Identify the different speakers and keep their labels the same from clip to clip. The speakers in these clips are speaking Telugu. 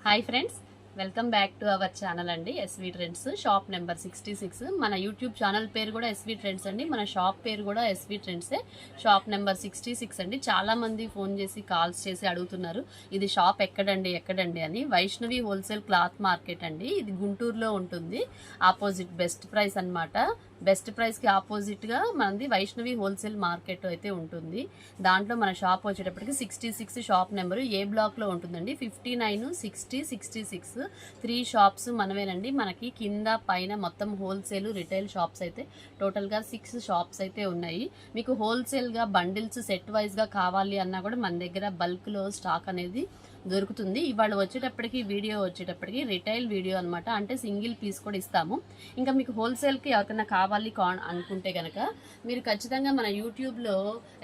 Speaker 1: Hi friends, welcome back to our channel అండి. SV trends shop number 66. మన యూట్యూబ్ ఛానల్ పేరు కూడా ఎస్వి ట్రెండ్స్ అండి. మన షాప్ పేరు కూడా ఎస్వి ట్రెండ్సే. షాప్ నెంబర్ 66 అండి. చాలా మంది ఫోన్ చేసి కాల్స్ చేసి అడుగుతున్నారు, ఇది షాప్ ఎక్కడండి అని. వైష్ణవి హోల్సేల్ క్లాత్ మార్కెట్ అండి. ఇది గుంటూరులో ఉంటుంది. ఆపోజిట్ బెస్ట్ ప్రైస్ అన్నమాట. బెస్ట్ ప్రైస్కి ఆపోజిట్గా మనది వైష్ణవి హోల్సేల్ మార్కెట్ అయితే ఉంటుంది. దాంట్లో మన షాప్ వచ్చేటప్పటికి 66 షాప్ నెంబరు ఏ బ్లాక్లో ఉంటుందండి. 59, 60, 66 3 షాప్స్ మనవేనండి. మనకి కింద పైన మొత్తం హోల్సేల్ రిటైల్ షాప్స్ అయితే టోటల్గా 6 షాప్స్ అయితే ఉన్నాయి. మీకు హోల్సేల్గా బండిల్స్ సెట్ వైజ్గా కావాలి అన్నా కూడా మన దగ్గర బల్క్లో స్టాక్ అనేది దొరుకుతుంది. ఇవాళ వీడియో వచ్చేటప్పటికి రిటైల్ వీడియో అనమాట. అంటే సింగిల్ పీస్ కూడా ఇస్తాము. ఇంకా మీకు హోల్సేల్కి ఎవరికైనా కావాలి అనుకుంటే కనుక మీరు ఖచ్చితంగా మన యూట్యూబ్లో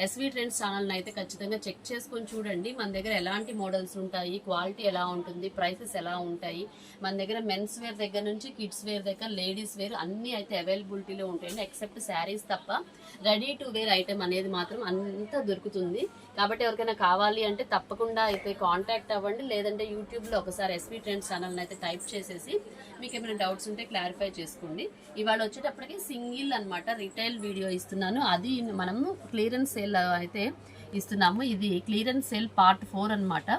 Speaker 1: ఎస్వి ట్రెండ్స్ ఛానల్ని అయితే ఖచ్చితంగా చెక్ చేసుకొని చూడండి. మన దగ్గర ఎలాంటి మోడల్స్ ఉంటాయి, క్వాలిటీ ఎలా ఉంటుంది, ప్రైసెస్ ఎలా ఉంటాయి. మన దగ్గర మెన్స్ వేర్ దగ్గర నుంచి కిడ్స్ వేర్ దగ్గర లేడీస్ వేర్ అన్నీ అయితే అవైలబిలిటీలో ఉంటాయండి. ఎక్సెప్ట్ శారీస్ తప్ప రెడీ టు వేర్ ఐటమ్ అనేది మాత్రం అంతా దొరుకుతుంది. కాబట్టి ఎవరికైనా కావాలి అంటే తప్పకుండా అయితే కాంటాక్ట్ అవ్వండి. లేదంటే యూట్యూబ్లో ఒకసారి ఎస్వి ట్రెండ్స్ ఛానల్ని అయితే టైప్ చేసేసి మీకు ఏమైనా డౌట్స్ ఉంటే క్లారిఫై చేసుకోండి. ఇవాళ వచ్చేటప్పటికి సింగిల్ అనమాట రిటైల్ వీడియో ఇస్తున్నాను. అది మనము క్లియరెన్స్ సేల్ అయితే ఇస్తున్నాము. ఇది క్లియరెన్స్ సేల్ పార్ట్ 4 అనమాట.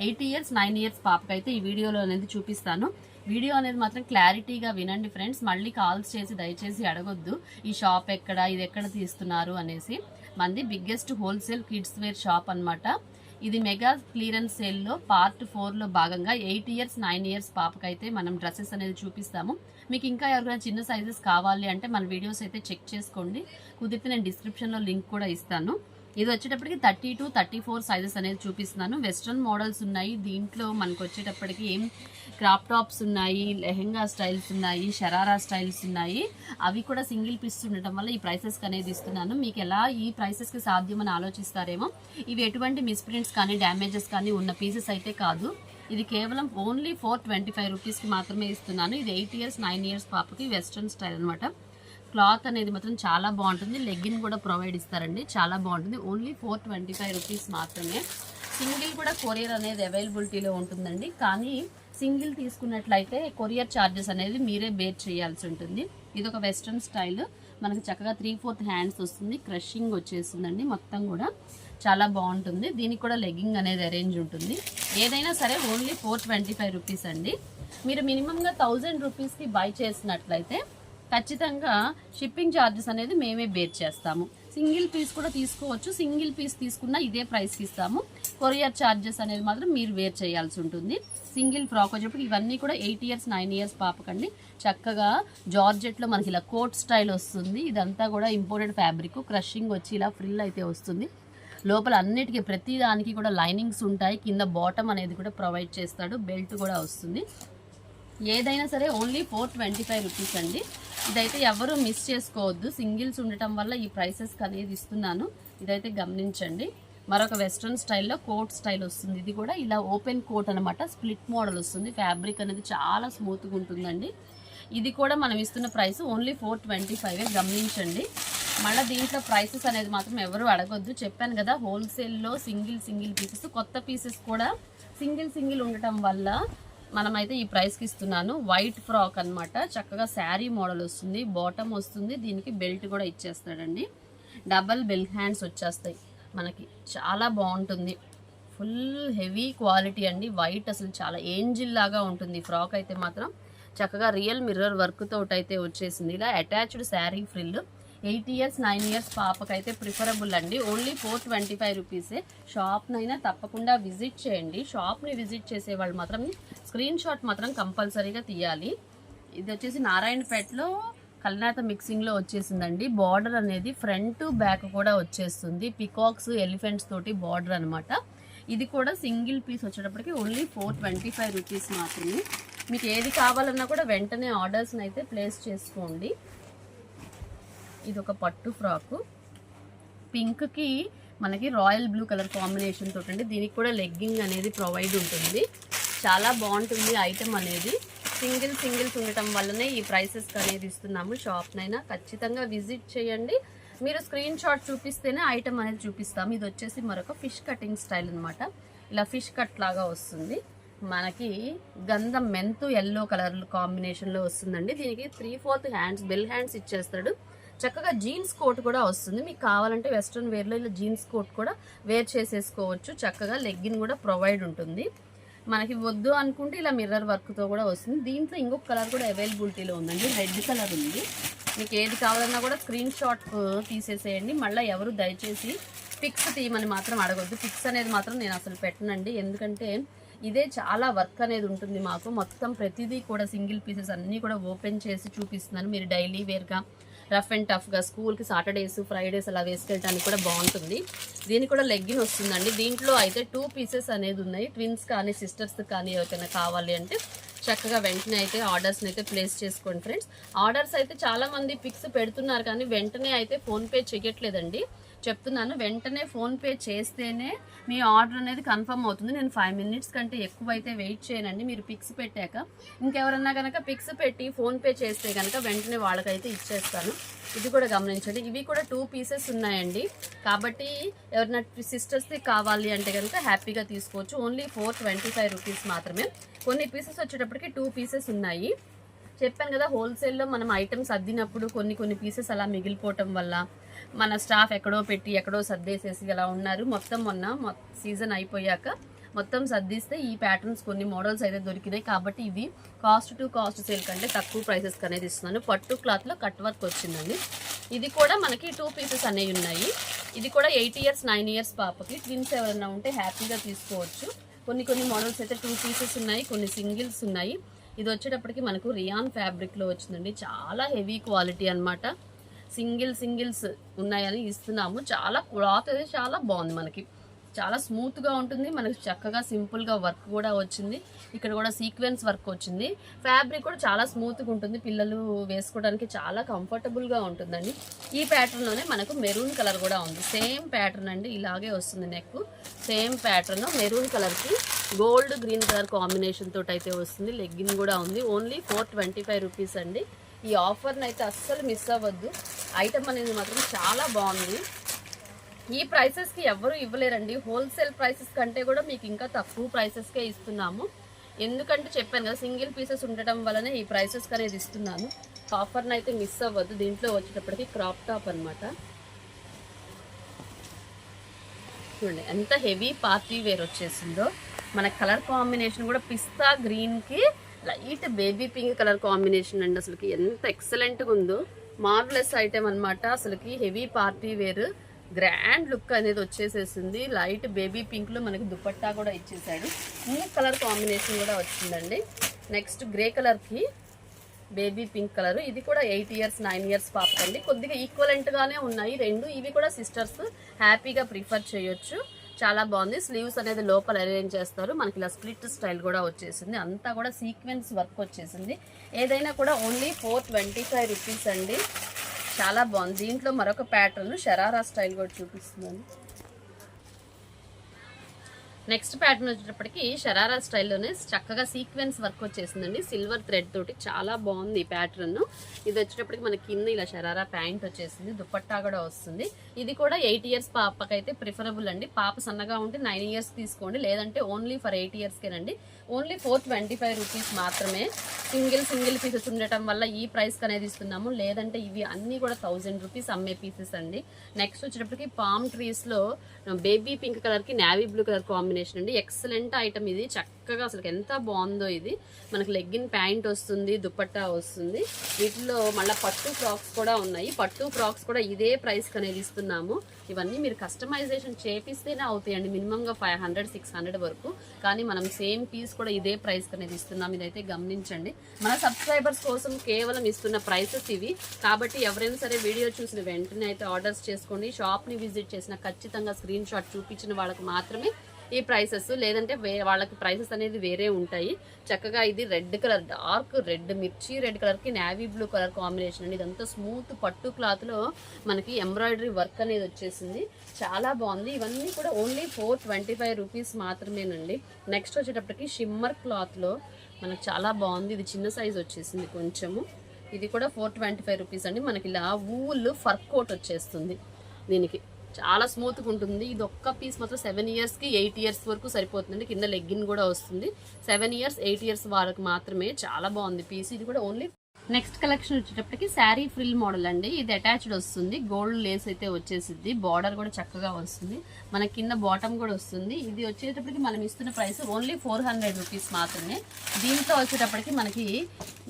Speaker 1: 8 years 9 years పాపకైతే ఈ వీడియోలో అనేది చూపిస్తాను. వీడియో అనేది మాత్రం క్లారిటీగా వినండి ఫ్రెండ్స్. మళ్ళీ కాల్స్ చేసి దయచేసి అడగొద్దు ఈ షాప్ ఎక్కడ, ఇది ఎక్కడ తీస్తున్నారు అనేసి. మంది biggest wholesale kids wear shop అనమాట. ఇది మెగా క్లియరెన్స్ సేల్లో పార్ట్ 4లో భాగంగా 8 years 9 years పాపకైతే మనం డ్రెస్సెస్ అనేది చూపిస్తాము. మీకు ఇంకా ఎవరికైనా చిన్న సైజెస్ కావాలి అంటే మన వీడియోస్ అయితే చెక్ చేసుకోండి. కుదిరితే నేను డిస్క్రిప్షన్లో లింక్ కూడా ఇస్తాను. ఇది వచ్చేటప్పటికి 30 to 34 సైజెస్ అనేది చూపిస్తున్నాను. వెస్ట్రన్ మోడల్స్ ఉన్నాయి. దీంట్లో మనకు వచ్చేటప్పటికి క్రాప్ టాప్స్ ఉన్నాయి, లెహెంగా స్టైల్స్ ఉన్నాయి, షరారా స్టైల్స్ ఉన్నాయి. అవి కూడా సింగిల్ పీస్ ఉండటం వల్ల ఈ ప్రైసెస్కి అనేది ఇస్తున్నాను. మీకు ఎలా ఈ ప్రైసెస్కి సాధ్యమని ఆలోచిస్తారేమో. ఇవి ఎటువంటి మిస్ప్రింట్స్ కానీ డ్యామేజెస్ కానీ ఉన్న పీసెస్ అయితే కాదు. ఇది కేవలం ఓన్లీ 425 రూపీస్కి మాత్రమే ఇస్తున్నాను. ఇది 8 years 9 years పాపకి వెస్ట్రన్ స్టైల్ అనమాట. క్లాత్ అనేది మాత్రం చాలా బాగుంటుంది. లెగ్గిన్ కూడా ప్రొవైడ్ ఇస్తారండి, చాలా బాగుంటుంది. ఓన్లీ 425 రూపీస్ మాత్రమే. సింగిల్ కూడా కొరియర్ అనేది అవైలబిలిటీలో ఉంటుందండి. కానీ సింగిల్ తీసుకున్నట్లయితే కొరియర్ ఛార్జెస్ అనేది మీరే బేర్ చేయాల్సి ఉంటుంది. ఇది ఒక వెస్ట్రన్ స్టైల్. మనకి చక్కగా 3/4 హ్యాండ్స్ వస్తుంది. క్రషింగ్ వచ్చేస్తుందండి. మొత్తం కూడా చాలా బాగుంటుంది. దీనికి కూడా లెగ్గింగ్ అనేది అరేంజ్ ఉంటుంది. ఏదైనా సరే ఓన్లీ 425 రూపీస్ అండి. మీరు మినిమంగా 1000 రూపీస్కి బై చేసినట్లయితే ఖచ్చితంగా షిప్పింగ్ ఛార్జెస్ అనేది మేమే బేర్ చేస్తాము. సింగిల్ పీస్ కూడా తీసుకోవచ్చు. సింగిల్ పీస్ తీసుకున్నా ఇదే ప్రైస్కి ఇస్తాము. కొరియర్ ఛార్జెస్ అనేది మాత్రం మీరు వేర్ చేయాల్సి ఉంటుంది. సింగిల్ ఫ్రాక్ వచ్చేప్పుడు ఇవన్నీ కూడా 8 years 9 years పాపకండి. చక్కగా జార్జెట్లో మనకి ఇలా కోట్ స్టైల్ వస్తుంది. ఇదంతా కూడా ఇంపోర్టెడ్ ఫ్యాబ్రిక్. క్రషింగ్ వచ్చి ఇలా ఫ్రిల్ అయితే వస్తుంది. లోపల అన్నిటికీ ప్రతి దానికి కూడా లైనింగ్స్ ఉంటాయి. కింద బాటమ్ అనేది కూడా ప్రొవైడ్ చేస్తాడు. బెల్ట్ కూడా వస్తుంది. ఏదైనా సరే ఓన్లీ 425 రూపీస్ అండి. ఇదైతే ఎవరు మిస్ చేసుకోవద్దు. సింగిల్స్ ఉండటం వల్ల ఈ ప్రైసెస్కి అనేది ఇస్తున్నాను. ఇదైతే గమనించండి. మరొక వెస్ట్రన్ స్టైల్లో కోట్ స్టైల్ వస్తుంది. ఇది కూడా ఇలా ఓపెన్ కోట్ అనమాట. స్ప్లిట్ మోడల్ వస్తుంది. ఫ్యాబ్రిక్ అనేది చాలా స్మూత్గా ఉంటుందండి. ఇది కూడా మనం ఇస్తున్న ప్రైస్ ఓన్లీ 425 గమనించండి. మళ్ళీ దీంట్లో ప్రైసెస్ అనేది మాత్రం ఎవరు అడగొద్దు. చెప్పాను కదా, హోల్సేల్లో సింగిల్ పీసెస్, కొత్త పీసెస్ కూడా సింగిల్ ఉండటం వల్ల మనమైతే ఈ ప్రైస్కి ఇస్తున్నాను. వైట్ ఫ్రాక్ అనమాట. చక్కగా శారీ మోడల్ వస్తుంది. బాటమ్ వస్తుంది. దీనికి బెల్ట్ కూడా ఇచ్చేస్తాడండి. డబల్ బెల్ హ్యాండ్స్ వచ్చేస్తాయి మనకి. చాలా బాగుంటుంది. ఫుల్ హెవీ క్వాలిటీ అండి. వైట్ అసలు చాలా ఏంజిల్ లాగా ఉంటుంది. ఫ్రాక్ అయితే మాత్రం చక్కగా రియల్ మిర్రర్ వర్క్ తోటైతే వచ్చేసింది. ఇలా attached sari frill. 8 years 9 years పాపకైతే ప్రిఫరబుల్ అండి. ఓన్లీ 425 రూపీసే. షాప్నైనా తప్పకుండా విజిట్ చేయండి. షాప్ని విజిట్ చేసే వాళ్ళు మాత్రం స్క్రీన్ షాట్ మాత్రం కంపల్సరీగా తీయాలి. ఇది వచ్చేసి నారాయణపేటలో కల్నాత మిక్సింగ్లో వచ్చేసిందండి. బార్డర్ అనేది ఫ్రంట్ బ్యాక్ కూడా వచ్చేస్తుంది. పికాక్స్ ఎలిఫెంట్స్ తోటి బార్డర్ అనమాట. ఇది కూడా సింగిల్ పీస్ వచ్చేటప్పటికి ఓన్లీ 425 రూపీస్ మాత్రమే. మీకు ఏది కావాలన్నా కూడా వెంటనే ఆర్డర్స్ని అయితే ప్లేస్ చేసుకోండి. ఇది ఒక పట్టు ఫ్రాకు. పింక్కి మనకి రాయల్ బ్లూ కలర్ కాంబినేషన్ తోటి. దీనికి కూడా లెగ్గింగ్ అనేది ప్రొవైడ్ ఉంటుంది. చాలా బాగుంటుంది ఐటమ్ అనేది. సింగిల్స్ ఉండటం వల్లనే ఈ ప్రైసెస్కి అనేది ఇస్తున్నాము. షాప్నైనా ఖచ్చితంగా విజిట్ చేయండి. మీరు స్క్రీన్ షాట్ చూపిస్తేనే ఐటమ్ అనేది చూపిస్తాము. ఇది వచ్చేసి మరొక ఫిష్ కటింగ్ స్టైల్ అనమాట. ఇలా ఫిష్ కట్ లాగా వస్తుంది. మనకి గంధం మెంతు ఎల్లో కలర్ కాంబినేషన్లో వస్తుందండి. దీనికి 3/4 హ్యాండ్స్, బెల్ హ్యాండ్స్ ఇచ్చేస్తాడు. చక్కగా జీన్స్ కోట్ కూడా వస్తుంది. మీకు కావాలంటే వెస్ట్రన్ వేర్లో ఇలా జీన్స్ కోట్ కూడా వేర్ చేసేసుకోవచ్చు. చక్కగా లెగ్గిన్ కూడా ప్రొవైడ్ ఉంటుంది. మనకి వద్దు అనుకుంటే ఇలా మిర్రర్ వర్క్తో కూడా వస్తుంది. దీంట్లో ఇంకొక కలర్ కూడా అవైలబిలిటీలో ఉందండి, రెడ్ కలర్ ఉంది. మీకు ఏది కావాలన్నా కూడా స్క్రీన్ షాట్ తీసేసేయండి. మళ్ళీ ఎవరు దయచేసి పిక్స్ తీయమని మాత్రం అడగొద్దు. పిక్స్ అనేది మాత్రం నేను అసలు పెట్టనండి, ఎందుకంటే ఇదే చాలా వర్క్ అనేది ఉంటుంది మాకు. మొత్తం ప్రతిదీ కూడా సింగిల్ పీసెస్ అన్నీ కూడా ఓపెన్ చేసి చూపిస్తున్నాను. మీరు డైలీ వేర్గా, రఫ్ అండ్ టఫ్గా, స్కూల్కి సాటర్డేస్, ఫ్రైడేస్ అలా వేసుకెళ్ళడానికి కూడా బాగుంటుంది. దీనికి కూడా లెగ్గిన్ వస్తుందండి. దీంట్లో అయితే 2 పీసెస్ అనేది ఉన్నాయి. ట్విన్స్ కానీ సిస్టర్స్ కానీ ఎవరికైనా కావాలి అంటే చక్కగా వెంటనే అయితే ఆర్డర్స్ని అయితే ప్లేస్ చేసుకోండి ఫ్రెండ్స్. ఆర్డర్స్ అయితే చాలామంది పిక్స్ పెడుతున్నారు కానీ వెంటనే అయితే ఫోన్పే చేయట్లేదండి. చెప్తున్నాను, వెంటనే ఫోన్పే చేస్తేనే మీ ఆర్డర్ అనేది కన్ఫర్మ్ అవుతుంది. నేను 5 minutes కంటే ఎక్కువ అయితే వెయిట్ చేయనండి. మీరు పిక్స్ పెట్టాక ఇంకెవరన్నా కనుక పిక్స్ పెట్టి ఫోన్పే చేస్తే కనుక వెంటనే వాళ్ళకైతే ఇచ్చేస్తాను. ఇది కూడా గమనించండి. ఇవి కూడా 2 pieces ఉన్నాయండి. కాబట్టి ఎవరైనా సిస్టర్స్ది కావాలి అంటే కనుక హ్యాపీగా తీసుకోవచ్చు. ఓన్లీ 425 రూపీస్ మాత్రమే. కొన్ని పీసెస్ వచ్చేటప్పటికి 2 pieces ఉన్నాయి. చెప్పాను కదా, హోల్సేల్లో మనం ఐటమ్స్ అద్దినప్పుడు కొన్ని పీసెస్ అలా మిగిలిపోవటం వల్ల మన స్టాఫ్ ఎక్కడో పెట్టి ఎక్కడో సర్దేసేసి అలా ఉన్నారు. మొన్న సీజన్ అయిపోయాక మొత్తం సర్దిస్తే ఈ ప్యాటర్న్స్ కొన్ని మోడల్స్ అయితే దొరికినాయి. కాబట్టి ఇవి కాస్ట్ టు కాస్ట్ సేల్ కంటే తక్కువ ప్రైసెస్కి అనేది ఇస్తున్నాను. పట్టు క్లాత్లో కట్ వర్క్ వచ్చిందండి. ఇది కూడా మనకి 2 pieces అనేవి ఉన్నాయి. ఇది కూడా 8 years 9 years పాపకి. ట్విన్స్ ఎవరైనా ఉంటే హ్యాపీగా తీసుకోవచ్చు. కొన్ని మోడల్స్ అయితే 2 pieces ఉన్నాయి, కొన్ని సింగిల్స్ ఉన్నాయి. ఇది వచ్చేటప్పటికి మనకు రియాన్ ఫ్యాబ్రిక్లో వచ్చిందండి. చాలా హెవీ క్వాలిటీ అనమాట. సింగిల్స్ ఉన్నాయని ఇస్తున్నాము. చాలా క్లాత్ అయితే చాలా బాగుంది, మనకి చాలా స్మూత్గా ఉంటుంది. మనకి చక్కగా సింపుల్గా వర్క్ కూడా వచ్చింది. ఇక్కడ కూడా సీక్వెన్స్ వర్క్ వచ్చింది. ఫ్యాబ్రిక్ కూడా చాలా స్మూత్గా ఉంటుంది. పిల్లలు వేసుకోవడానికి చాలా కంఫర్టబుల్గా ఉంటుందండి. ఈ ప్యాటర్న్లోనే మనకు మెరూన్ కలర్ కూడా ఉంది. సేమ్ ప్యాటర్న్ అండి, ఇలాగే వస్తుంది నెక్. సేమ్ ప్యాటర్న్ మెరూన్ కలర్కి గోల్డ్ గ్రీన్ కలర్ కాంబినేషన్ తోటి అయితే వస్తుంది. లెగ్గిన్ కూడా ఉంది. ఓన్లీ 425 రూపీస్ అండి. ఈ ఆఫర్ని అయితే అస్సలు మిస్ అవ్వద్దు. ఐటమ్ అనేది మాత్రం చాలా బాగుంది. ఈ ప్రైసెస్కి ఎవరు ఇవ్వలేరండి. హోల్సేల్ ప్రైసెస్ కంటే కూడా మీకు ఇంకా తక్కువ ప్రైసెస్కే ఇస్తున్నాము. ఎందుకంటే చెప్పాను కదా, సింగిల్ పీసెస్ ఉండటం వల్లనే ఈ ప్రైసెస్కి అనేది ఇస్తున్నాను. ఆఫర్ని అయితే మిస్ అవ్వద్దు. దీంట్లో వచ్చేటప్పటికి క్రాప్ టాప్ అనమాట. చూడండి ఎంత హెవీ పార్టీ వేర్ వచ్చేసిందో. మన కలర్ కాంబినేషన్ కూడా పిస్తా గ్రీన్కి light baby pink colour combination అండి. అసలుకి ఎంత ఎక్సలెంట్గా ఉందో, మార్వెలస్ ఐటమ్ అనమాట. అసలుకి heavy party wear grand look అనేది వచ్చేసేసింది. లైట్ బేబీ పింక్లో మనకి దుపట్టా కూడా ఇచ్చేసాడు. ఇంకొక కలర్ కాంబినేషన్ కూడా వచ్చిందండి. నెక్స్ట్ గ్రే కలర్కి బేబీ పింక్ కలర్. ఇది కూడా 8 years 9 years పాపకండి. కొద్దిగా ఈక్వలెంట్గానే ఉన్నాయి రెండు. ఇవి కూడా సిస్టర్స్ హ్యాపీగా ప్రిఫర్ చేయొచ్చు. చాలా బాగుంది. స్లీవ్స్ అనేది లోపల అరేంజ్ చేస్తారు. మనకి ఇలా స్ప్లిట్ స్టైల్ కూడా వచ్చేసింది. అంతా కూడా సీక్వెన్స్ వర్క్ వచ్చేసింది. ఏదైనా కూడా ఓన్లీ 425 రూపీస్ అండి. చాలా బాగుంది. దీంట్లో మరొక ప్యాటర్న్ షరారా స్టైల్ కూడా చూపిస్తున్నాను. నెక్స్ట్ ప్యాటర్న్ వచ్చేటప్పటికి షరారా స్టైల్లోనే చక్కగా సీక్వెన్స్ వర్క్ వచ్చేసిందండి. సిల్వర్ థ్రెడ్ తోటి చాలా బాగుంది ఈ ప్యాటర్న్. ఇది వచ్చేటప్పటికి మనకి కింద ఇలా షరారా ప్యాంట్ వచ్చేసింది. దుపట్టా కూడా వస్తుంది. ఇది కూడా 8 years పాపకైతే ప్రిఫరబుల్ అండి. పాప సన్నగా ఉంటే 9 years తీసుకోండి, లేదంటే ఓన్లీ ఫర్ 8 yearsకేనండి. ఓన్లీ 425 రూపీస్ మాత్రమే. సింగిల్ పీసెస్ ఉండటం వల్ల ఈ ప్రైస్కి అనేది ఇస్తున్నాము. లేదంటే ఇవి అన్నీ కూడా 1000 రూపీస్ అమ్మే పీసెస్ అండి. నెక్స్ట్ వచ్చేటప్పటికి పామ్ ట్రీస్లో బేబీ పింక్ కలర్కి నేవీ బ్లూ కలర్ కాంబినేషన్ అండి. ఎక్సలెంట్ ఐటమ్ ఇది. చక్కగా అసలు ఎంత బాగుందో ఇది. మనకి లెగ్గిన్ ప్యాంట్ వస్తుంది, దుపట్టా వస్తుంది. వీటిలో మళ్ళీ పట్టు ఫ్రాక్స్ కూడా ఉన్నాయి. పట్టు ఫ్రాక్స్ కూడా ఇదే ప్రైస్కి అనేది ఇస్తున్నాము. ఇవన్నీ మీరు కస్టమైజేషన్ చేపిస్తేనే అవుతాయండి. మినిమంగా 500-600 వరకు. కానీ మనం సేమ్ పీస్ కూడా ఇదే ప్రైస్కి అనేది ఇస్తున్నాం. ఇదైతే గమనించండి. మన సబ్స్క్రైబర్స్ కోసం కేవలం ఇస్తున్న ప్రైసెస్ ఇవి. కాబట్టి ఎవరైనా సరే వీడియో చూసిన వెంటనే అయితే ఆర్డర్స్ చేసుకోండి. షాప్ని విజిట్ చేసిన ఖచ్చితంగా స్క్రీన్ షాట్ చూపించిన వాళ్ళకి మాత్రమే ఈ ప్రైసెస్, లేదంటే వాళ్ళకి ప్రైసెస్ అనేది వేరే ఉంటాయి. చక్కగా ఇది రెడ్ కలర్, డార్క్ రెడ్, మిర్చి రెడ్ కలర్కి నేవీ బ్లూ కలర్ కాంబినేషన్ అండి. ఇదంతా స్మూత్ పట్టు క్లాత్లో మనకి ఎంబ్రాయిడరీ వర్క్ అనేది వచ్చేసింది. చాలా బాగుంది. ఇవన్నీ కూడా ఓన్లీ 425 రూపీస్ మాత్రమేనండి. నెక్స్ట్ వచ్చేటప్పటికి షిమ్మర్ క్లాత్లో మనకు చాలా బాగుంది. ఇది చిన్న సైజ్ వచ్చేసింది కొంచెము. ఇది కూడా 425 రూపీస్ అండి. మనకి ఇలా వూల్ ఫర్ కోట్ వచ్చేస్తుంది దీనికి. చాలా స్మూత్గా ఉంటుంది. ఇది ఒక్క పీస్ మాత్రం 7 ఇయర్స్కి 8 ఇయర్స్ వరకు సరిపోతుంది. కింద లెగ్గిన్ కూడా వస్తుంది. 7 ఇయర్స్ 8 ఇయర్స్ వరకు మాత్రమే. చాలా బాగుంది పీస్. ఇది కూడా ఓన్లీ. నెక్స్ట్ కలెక్షన్ వచ్చేటప్పటికి శారీ ఫ్రిల్ మోడల్ అండి. ఇది అటాచ్డ్ వస్తుంది. గోల్డ్ లేస్ అయితే వచ్చేసింది. బార్డర్ కూడా చక్కగా వస్తుంది. మన కింద బాటమ్ కూడా వస్తుంది. ఇది వచ్చేటప్పటికి మనం ఇస్తున్న ప్రైస్ ఓన్లీ 400 రూపీస్ మాత్రమే. దీంట్లో వచ్చేటప్పటికి మనకి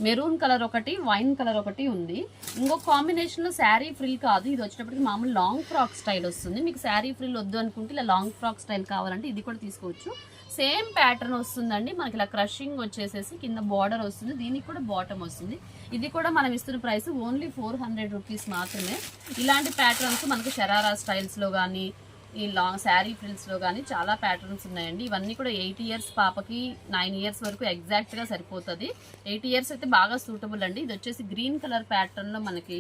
Speaker 1: మెరూన్ కలర్ ఒకటి, వైన్ కలర్ ఒకటి ఉంది. ఇంకొక కాంబినేషన్లో శారీ ఫ్రిల్ కాదు. ఇది వచ్చేటప్పటికి మామూలు లాంగ్ ఫ్రాక్ స్టైల్ వస్తుంది. మీకు శారీ ఫ్రిల్ వద్దు అనుకుంటే ఇలా లాంగ్ ఫ్రాక్ స్టైల్ కావాలంటే ఇది కూడా తీసుకోవచ్చు. సేమ్ ప్యాటర్న్ వస్తుందండి. మనకి ఇలా క్రషింగ్ వచ్చేసేసి కింద బార్డర్ వస్తుంది. దీనికి కూడా బాటమ్ వస్తుంది. ఇది కూడా మనం ఇస్తున్న ప్రైస్ ఓన్లీ 400 రూపీస్ మాత్రమే. ఇలాంటి ప్యాటర్న్స్ మనకు షరారా స్టైల్స్లో కానీ ఈ లాంగ్ శారీ ఫ్రిల్స్లో కానీ చాలా ప్యాటర్న్స్ ఉన్నాయండి. ఇవన్నీ కూడా 8 ఇయర్స్ పాపకి 9 ఇయర్స్ వరకు ఎగ్జాక్ట్గా సరిపోతుంది. 8 ఇయర్స్ అయితే బాగా సూటబుల్ అండి. ఇది వచ్చేసి గ్రీన్ కలర్ ప్యాటర్న్లో మనకి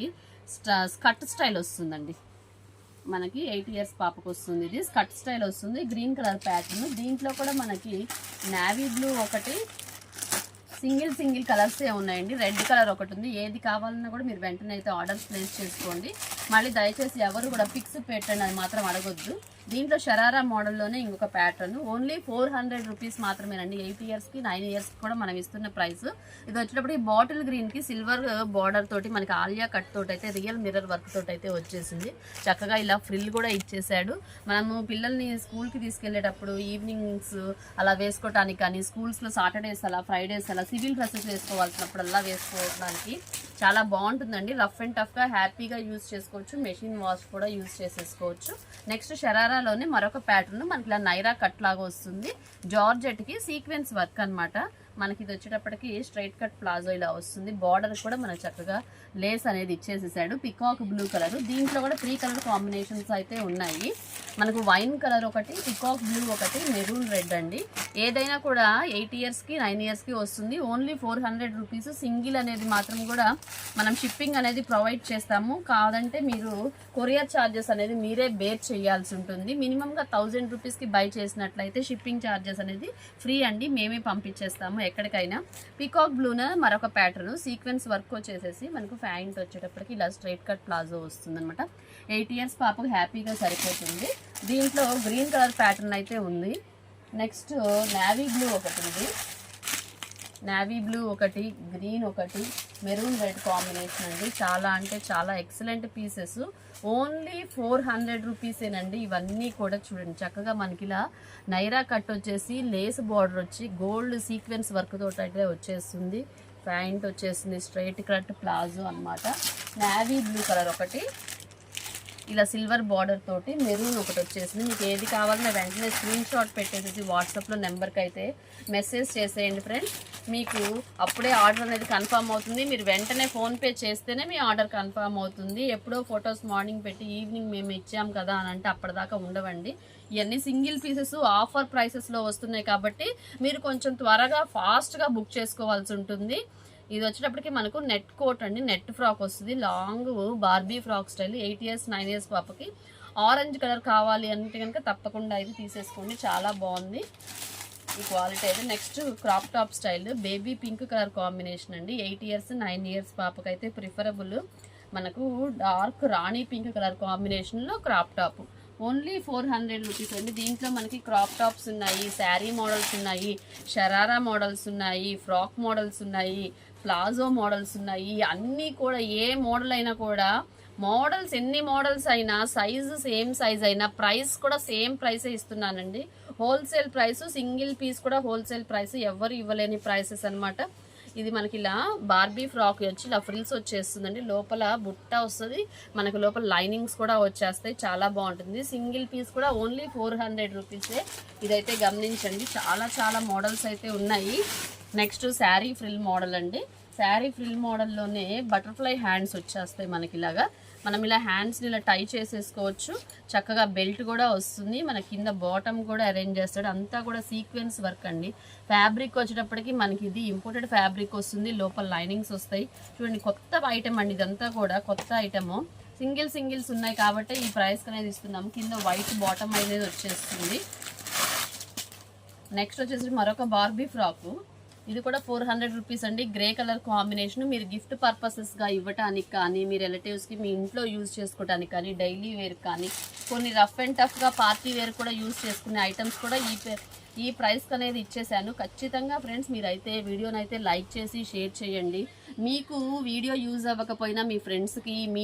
Speaker 1: స్కర్ట్ స్టైల్ వస్తుందండి. మనకి 8 ఇయర్స్ పాపకు వస్తుంది. ఇది స్కర్ట్ స్టైల్ వస్తుంది. Green colour pattern. దీంట్లో కూడా మనకి నావీ బ్లూ ఒకటి, సింగిల్ కలర్సే ఉన్నాయండి. రెడ్ కలర్ ఒకటి ఉంది. ఏది కావాలన్నా కూడా మీరు వెంటనే అయితే ఆర్డర్స్ ప్లేస్ చేసుకోండి. మళ్ళీ దయచేసి ఎవరు కూడా పిక్స్ పెట్టండి అని మాత్రం అడగొద్దు. దీంట్లో షరారా మోడల్లోనే ఇంకొక ప్యాటర్న్ ఓన్లీ 400 రూపీస్ మాత్రమేనండి. 8 ఇయర్స్కి 9 ఇయర్స్కి కూడా మనం ఇస్తున్న ప్రైస్. ఇది వచ్చేటప్పటికి బాటిల్ గ్రీన్కి సిల్వర్ బార్డర్ తోటి మనకి ఆలియా కట్ తోటి అయితే రియల్ మిర్రర్ వర్క్ తోటి అయితే వచ్చేసింది. చక్కగా ఇలా ఫ్రిల్ కూడా ఇచ్చేసాడు. మనము పిల్లల్ని స్కూల్కి తీసుకెళ్లేటప్పుడు ఈవినింగ్స్ అలా వేసుకోవటానికి కానీ, స్కూల్స్లో సాటర్డేస్ అలా, ఫ్రైడేస్ అలా సివిల్ డ్రెస్సెస్ వేసుకోవాల్సినప్పుడు అలా వేసుకోవడానికి చాలా బాగుంటుందండి. రఫ్ అండ్ టఫ్గా హ్యాపీగా యూజ్ చేసుకోవచ్చు. మెషిన్ వాష్ కూడా యూజ్ చేసేసుకోవచ్చు. నెక్స్ట్ షరారాలోనే మరొక ప్యాటర్న్ మనకి ఇలా నైరా కట్ లాగా వస్తుంది. జార్జెట్కి సీక్వెన్స్ వర్క్ అనమాట. మనకి ఇది వచ్చేటప్పటికి స్ట్రైట్ కట్ ప్లాజో ఇలా వస్తుంది. బార్డర్ కూడా మనకు చక్కగా లేస్ అనేది ఇచ్చేసేసాడు. Peacock blue colour. దీంట్లో కూడా 3 కలర్ కాంబినేషన్స్ అయితే ఉన్నాయి. మనకు వైన్ కలర్ ఒకటి, పికాక్ బ్లూ ఒకటి, మెరూన్ రెడ్ అండి. ఏదైనా కూడా 8 ఇయర్స్కి 9 ఇయర్స్కి వస్తుంది. Only 400 rupees. సింగిల్ అనేది మాత్రం కూడా మనం షిప్పింగ్ అనేది ప్రొవైడ్ చేస్తాము. కాదంటే మీరు కొరియర్ ఛార్జెస్ అనేది మీరే బేర్ చేయాల్సి ఉంటుంది. మినిమంగా 1000 రూపీస్కి బై చేసినట్లయితే షిప్పింగ్ ఛార్జెస్ అనేది ఫ్రీ అండి. మేమే పంపించేస్తాము ఎక్కడికైనా. పికాక్ బ్లూన మరొక ప్యాటర్న్ సీక్వెన్స్ వర్క్ వచ్చేసేసి మనకు ప్యాంట్ వచ్చేటప్పటికి ఇలా స్ట్రైట్ కట్ ప్లాజో వస్తుంది అనమాట. 8 ఇయర్స్ పాపకు హ్యాపీగా సరిపోతుంది. దీంట్లో గ్రీన్ కలర్ ప్యాటర్న్ అయితే ఉంది. నెక్స్ట్ నావీ బ్లూ ఒకటి ఉంది. నావీ బ్లూ ఒకటి, గ్రీన్ ఒకటి, మెరూన్ రెడ్ కాంబినేషన్ అండి. చాలా అంటే చాలా ఎక్సలెంట్ పీసెస్. ఓన్లీ 400 రూపీసేనండి. ఇవన్నీ కూడా చూడండి చక్కగా మనకి ఇలా నైరా కట్ వచ్చేసి లేస్ బార్డర్ వచ్చి గోల్డ్ సీక్వెన్స్ వర్క్ తోటి అయితే వచ్చేస్తుంది. ప్యాంట్ వచ్చేసింది స్ట్రైట్ కట్ ప్లాజో అనమాట. నావీ బ్లూ కలర్ ఒకటి, ఇలా సిల్వర్ బార్డర్ తోటి మెరూన్ ఒకటి వచ్చేసింది. మీకు ఏది కావాలన్నా వెంటనే స్క్రీన్ షాట్ పెట్టేసి వాట్సాప్లో నెంబర్కి అయితే మెసేజ్ చేసేయండి ఫ్రెండ్స్. మీకు అప్పుడే ఆర్డర్ అనేది కన్ఫర్మ్ అవుతుంది. మీరు వెంటనే ఫోన్పే చేస్తేనే మీ ఆర్డర్ కన్ఫర్మ్ అవుతుంది. ఎప్పుడో ఫొటోస్ మార్నింగ్ పెట్టి ఈవినింగ్ మేము ఇచ్చాం కదా అని అంటే అప్పటిదాకా ఉండవండి. ఇవన్నీ సింగిల్ పీసెస్ ఆఫర్ ప్రైసెస్లో వస్తున్నాయి కాబట్టి మీరు కొంచెం త్వరగా ఫాస్ట్గా బుక్ చేసుకోవాల్సి ఉంటుంది. ఇది వచ్చేటప్పటికి మనకు నెట్ కోట్ అండి. నెట్ ఫ్రాక్ వస్తుంది. Long Barbie frock style. 8 years 9 years పాపకి ఆరెంజ్ కలర్ కావాలి అంటే కనుక తప్పకుండా అయితే తీసేసుకోండి. చాలా బాగుంది ఈ క్వాలిటీ అయితే. Next crop top style baby pink colour combination అండి. 8 ఇయర్స్ 9 ఇయర్స్ పాపకి అయితే ప్రిఫరబుల్. మనకు డార్క్ రాణి పింక్ కలర్ కాంబినేషన్లో క్రాప్ టాప్. ఓన్లీ 400 రూపీస్ అండి. దీంట్లో మనకి క్రాప్ టాప్స్ ఉన్నాయి, శారీ మోడల్స్ ఉన్నాయి, షరారా మోడల్స్ ఉన్నాయి, ఫ్రాక్ మోడల్స్ ఉన్నాయి, ప్లాజో మోడల్స్ ఉన్నాయి. అన్నీ కూడా ఏ మోడల్ అయినా కూడా మోడల్స్ ఎన్ని మోడల్స్ అయినా సైజు సేమ్ సైజ్ అయినా ప్రైస్ కూడా సేమ్ ప్రైసే ఇస్తున్నానండి. Wholesale price. సింగిల్ పీస్ కూడా హోల్సేల్ ప్రైస్. ఎవరు ఇవ్వలేని ప్రైసెస్ అనమాట. ఇది మనకి ఇలా బార్బీ ఫ్రాక్ వచ్చి ఇలా ఫ్రిల్స్ వచ్చేస్తుందండి. లోపల బుట్ట వస్తుంది. మనకు లోపల లైనింగ్స్ కూడా వచ్చేస్తాయి. చాలా బాగుంటుంది. సింగిల్ పీస్ కూడా ఓన్లీ 400 రూపీసే. ఇదైతే గమనించండి. చాలా మోడల్స్ అయితే ఉన్నాయి. నెక్స్ట్ శారీ ఫ్రిల్ మోడల్ అండి. శారీ ఫ్రిల్ మోడల్లోనే బటర్ఫ్లై హ్యాండ్స్ వచ్చేస్తాయి మనకి ఇలాగా. మనం ఇలా హ్యాండ్స్ని ఇలా టై చేసేసుకోవచ్చు. చక్కగా బెల్ట్ కూడా వస్తుంది. మన కింద బాటమ్ కూడా అరేంజ్ చేస్తాడు. అంతా కూడా సీక్వెన్స్ వర్క్ అండి. ఫ్యాబ్రిక్ వచ్చేటప్పటికి మనకి ఇది ఇంపోర్టెడ్ ఫ్యాబ్రిక్ వస్తుంది. లోపల లైనింగ్స్ వస్తాయి. చూడండి కొత్త ఐటమ్ అండి. ఇదంతా కూడా కొత్త ఐటము. సింగిల్స్ ఉన్నాయి కాబట్టి ఈ ప్రైస్ అనేది ఇస్తున్నాము. కింద వైట్ బాటమ్ అనేది వచ్చేస్తుంది. నెక్స్ట్ వచ్చేసి మరొక బార్బీ ఫ్రాకు. ఇది కూడా 400 రూపీస్ అండి. Grey colour combination. మీరు గిఫ్ట్ పర్పసెస్గా ఇవ్వటానికి కానీ, మీ రిలేటివ్స్కి మీ ఇంట్లో యూజ్ చేసుకోవడానికి కానీ, డైలీ వేర్ కానీ, కొన్ని రఫ్ అండ్ టఫ్గా పార్టీ వేర్ కూడా యూజ్ చేసుకునే ఐటమ్స్ కూడా ఈ ప్రైస్కి అనేది ఇచ్చేసాను. ఖచ్చితంగా ఫ్రెండ్స్ మీరైతే వీడియోనైతే లైక్ చేసి షేర్ చేయండి. మీకు వీడియో యూజ్ అవ్వకపోయినా మీ ఫ్రెండ్స్కి, మీ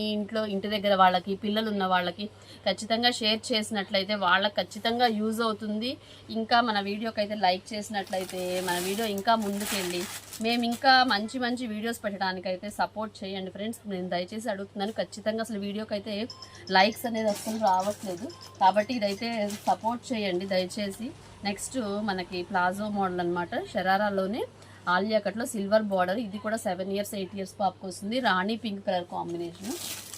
Speaker 1: ఇంటి దగ్గర వాళ్ళకి, పిల్లలు ఉన్న వాళ్ళకి ఖచ్చితంగా షేర్ చేసినట్లయితే వాళ్ళకి ఖచ్చితంగా యూజ్ అవుతుంది. ఇంకా మన వీడియోకి అయితే లైక్ చేసినట్లయితే మన వీడియో ఇంకా ముందుకెళ్ళి మేము ఇంకా మంచి మంచి వీడియోస్ పెట్టడానికైతే సపోర్ట్ చేయండి ఫ్రెండ్స్. నేను దయచేసి అడుగుతున్నాను. ఖచ్చితంగా అసలు వీడియోకి అయితే లైక్స్ అనేది అసలు రావట్లేదు, కాబట్టి ఇదైతే సపోర్ట్ చేయండి దయచేసి. నెక్స్ట్ మనకి ప్లాజో మోడల్ అనమాట. షరారాలోనే ఆలియా కట్లో సిల్వర్ బార్డర్. ఇది కూడా 7 years 8 years పాపకు వస్తుంది. రాణి పింక్ కలర్ కాంబినేషన్.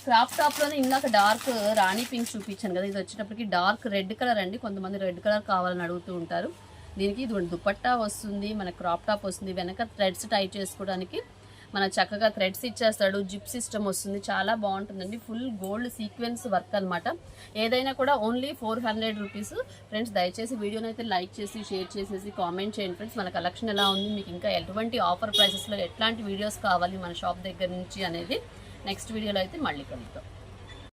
Speaker 1: క్రాప్ టాప్లోనే ఇందాక డార్క్ రాణి పింక్ చూపించాను కదా, ఇది వచ్చేటప్పటికి డార్క్ రెడ్ కలర్ అండి. కొంతమంది రెడ్ కలర్ కావాలని అడుగుతూ ఉంటారు. దీనికి ఇది దుపట్టా వస్తుంది, మన క్రాప్ టాప్ వస్తుంది. వెనక థ్రెడ్స్ టై చేసుకోవడానికి మన చక్కగా థ్రెడ్స్ ఇచ్చేస్తాడు. జిప్ సిస్టమ్ వస్తుంది, చాలా బాగుంటుందండి. ఫుల్ గోల్డ్ సీక్వెన్స్ వర్క్ అనమాట. ఏదైనా కూడా ఓన్లీ 400 రూపీస్ ఫ్రెండ్స్. దయచేసి వీడియోని అయితే లైక్ చేసి షేర్ చేసేసి కామెంట్ చేయండి ఫ్రెండ్స్. మన కలెక్షన్ ఎలా ఉంది, మీకు ఇంకా ఎటువంటి ఆఫర్ ప్రైసెస్లో ఎట్లాంటి వీడియోస్ కావాలి మన షాప్ దగ్గర నుంచి అనేది నెక్స్ట్ వీడియోలో అయితే మళ్ళీ కలుద్దాం.